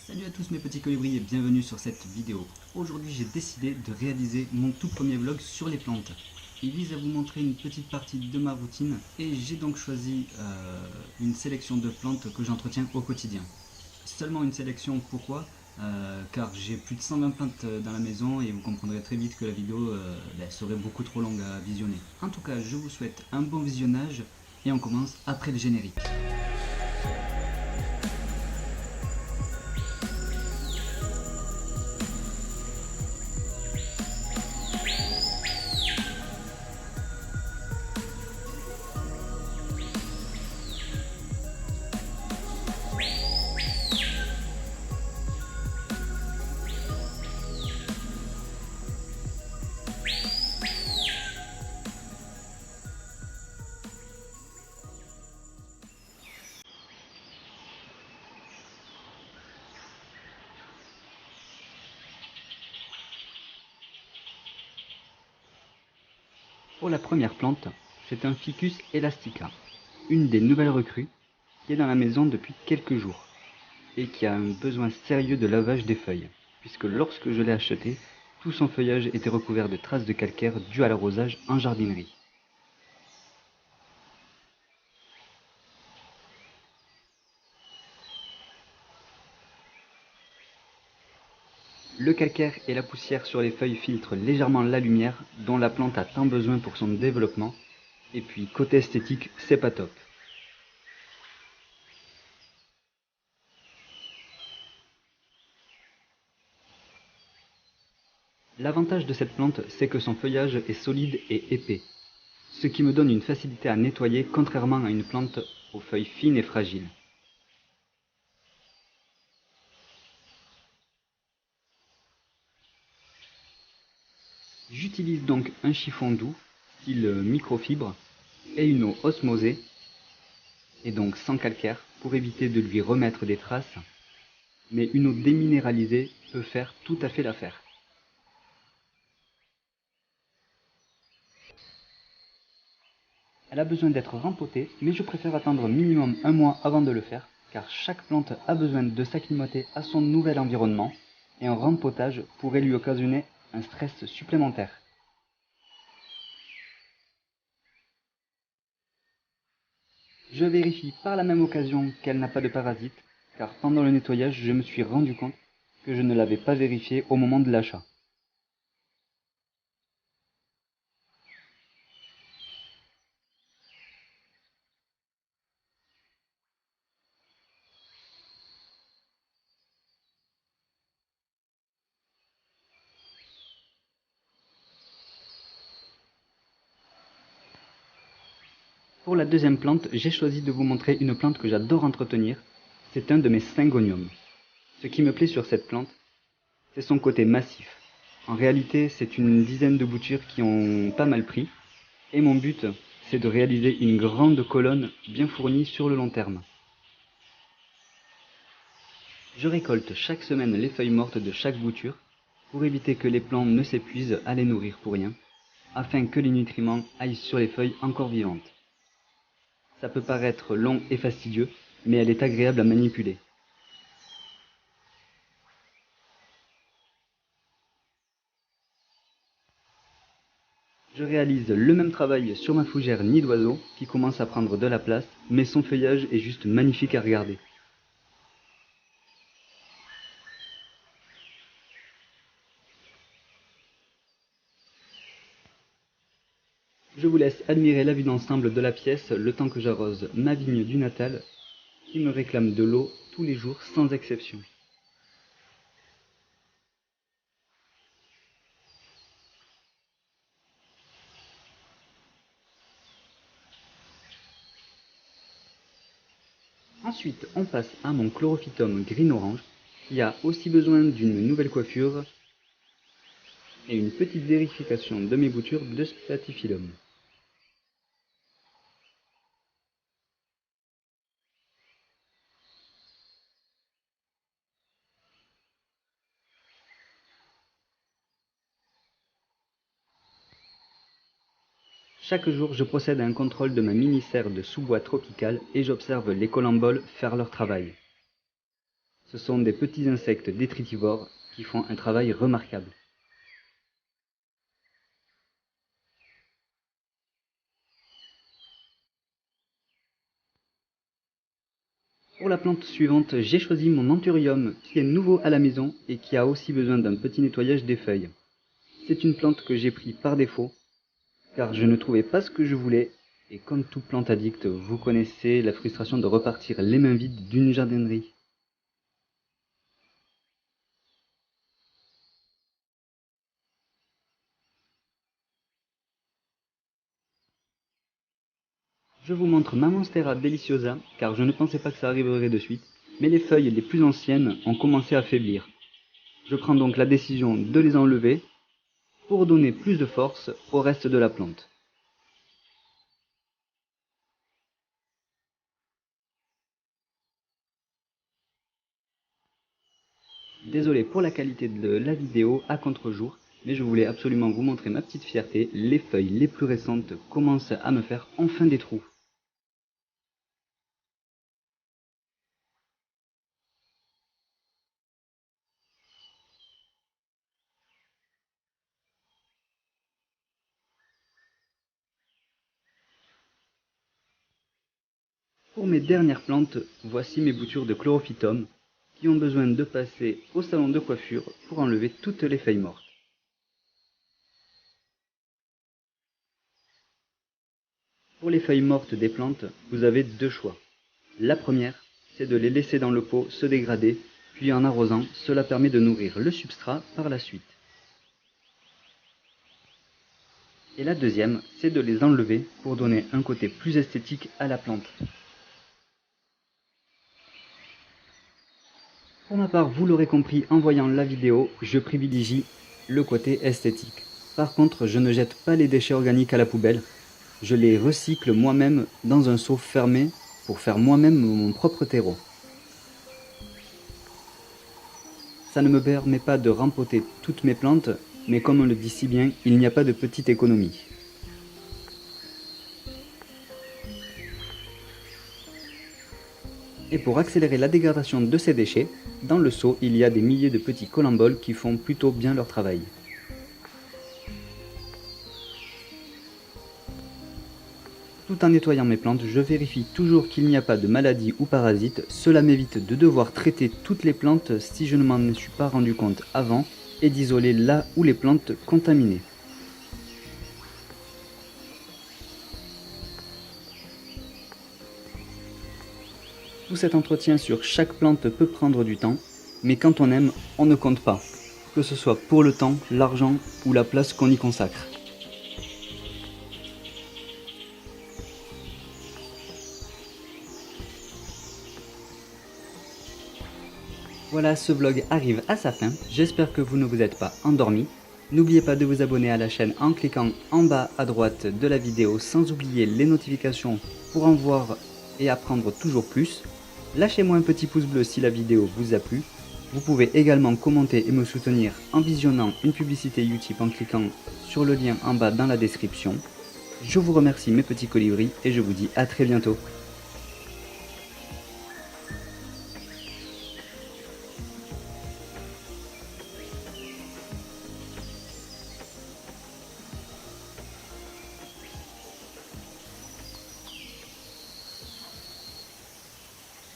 Salut à tous mes petits colibris et bienvenue sur cette vidéo. Aujourd'hui j'ai décidé de réaliser mon tout premier vlog sur les plantes. Il vise à vous montrer une petite partie de ma routine et j'ai donc choisi une sélection de plantes que j'entretiens au quotidien. Seulement une sélection, pourquoi car j'ai plus de 120 plantes dans la maison et vous comprendrez très vite que la vidéo serait beaucoup trop longue à visionner. En tout cas je vous souhaite un bon visionnage et on commence après le générique. Pour la première plante, c'est un Ficus elastica, une des nouvelles recrues qui est dans la maison depuis quelques jours et qui a un besoin sérieux de lavage des feuilles, puisque lorsque je l'ai acheté, tout son feuillage était recouvert de traces de calcaire dues à l'arrosage en jardinerie. Le calcaire et la poussière sur les feuilles filtrent légèrement la lumière dont la plante a tant besoin pour son développement, et puis côté esthétique, c'est pas top. L'avantage de cette plante, c'est que son feuillage est solide et épais, ce qui me donne une facilité à nettoyer contrairement à une plante aux feuilles fines et fragiles. J'utilise donc un chiffon doux, style microfibre, et une eau osmosée, et donc sans calcaire, pour éviter de lui remettre des traces, mais une eau déminéralisée peut faire tout à fait l'affaire. Elle a besoin d'être rempotée, mais je préfère attendre minimum un mois avant de le faire, car chaque plante a besoin de s'acclimater à son nouvel environnement, et un rempotage pourrait lui occasionner un stress supplémentaire. Je vérifie par la même occasion qu'elle n'a pas de parasites, car pendant le nettoyage, je me suis rendu compte que je ne l'avais pas vérifié au moment de l'achat. Pour la deuxième plante, j'ai choisi de vous montrer une plante que j'adore entretenir. C'est un de mes syngoniums. Ce qui me plaît sur cette plante, c'est son côté massif. En réalité, c'est une dizaine de boutures qui ont pas mal pris, et mon but, c'est de réaliser une grande colonne bien fournie sur le long terme. Je récolte chaque semaine les feuilles mortes de chaque bouture, pour éviter que les plants ne s'épuisent à les nourrir pour rien, afin que les nutriments aillent sur les feuilles encore vivantes. Ça peut paraître long et fastidieux, mais elle est agréable à manipuler. Je réalise le même travail sur ma fougère nid d'oiseau, qui commence à prendre de la place, mais son feuillage est juste magnifique à regarder. Je vous laisse admirer la vue d'ensemble de la pièce le temps que j'arrose ma vigne du Natal, qui me réclame de l'eau tous les jours sans exception. Ensuite, on passe à mon chlorophytum green-orange, qui a aussi besoin d'une nouvelle coiffure et une petite vérification de mes boutures de Spathiphyllum. Chaque jour, je procède à un contrôle de ma mini-serre de sous-bois tropicale et j'observe les colamboles faire leur travail. Ce sont des petits insectes détritivores qui font un travail remarquable. Pour la plante suivante, j'ai choisi mon anthurium qui est nouveau à la maison et qui a aussi besoin d'un petit nettoyage des feuilles. C'est une plante que j'ai pris par défaut car je ne trouvais pas ce que je voulais et comme tout plante addict, vous connaissez la frustration de repartir les mains vides d'une jardinerie. Je vous montre ma Monstera Deliciosa, car je ne pensais pas que ça arriverait de suite, mais les feuilles les plus anciennes ont commencé à faiblir. Je prends donc la décision de les enlever pour donner plus de force au reste de la plante. Désolé pour la qualité de la vidéo à contre-jour, mais je voulais absolument vous montrer ma petite fierté, les feuilles les plus récentes commencent à me faire enfin des trous. Pour mes dernières plantes, voici mes boutures de chlorophytum qui ont besoin de passer au salon de coiffure pour enlever toutes les feuilles mortes. Pour les feuilles mortes des plantes, vous avez deux choix. La première, c'est de les laisser dans le pot se dégrader, puis en arrosant, cela permet de nourrir le substrat par la suite. Et la deuxième, c'est de les enlever pour donner un côté plus esthétique à la plante. Pour ma part, vous l'aurez compris en voyant la vidéo, je privilégie le côté esthétique. Par contre, je ne jette pas les déchets organiques à la poubelle, je les recycle moi-même dans un seau fermé pour faire moi-même mon propre terreau. Ça ne me permet pas de rempoter toutes mes plantes, mais comme on le dit si bien, il n'y a pas de petite économie. Et pour accélérer la dégradation de ces déchets, dans le seau, il y a des milliers de petits colamboles qui font plutôt bien leur travail. Tout en nettoyant mes plantes, je vérifie toujours qu'il n'y a pas de maladies ou parasites. Cela m'évite de devoir traiter toutes les plantes si je ne m'en suis pas rendu compte avant et d'isoler là où les plantes contaminées. Tout cet entretien sur chaque plante peut prendre du temps, mais quand on aime, on ne compte pas, que ce soit pour le temps, l'argent ou la place qu'on y consacre. Voilà, ce vlog arrive à sa fin, j'espère que vous ne vous êtes pas endormis. N'oubliez pas de vous abonner à la chaîne en cliquant en bas à droite de la vidéo, sans oublier les notifications pour en voir et apprendre toujours plus. Lâchez-moi un petit pouce bleu si la vidéo vous a plu. Vous pouvez également commenter et me soutenir en visionnant une publicité YouTube en cliquant sur le lien en bas dans la description. Je vous remercie mes petits colibris et je vous dis à très bientôt.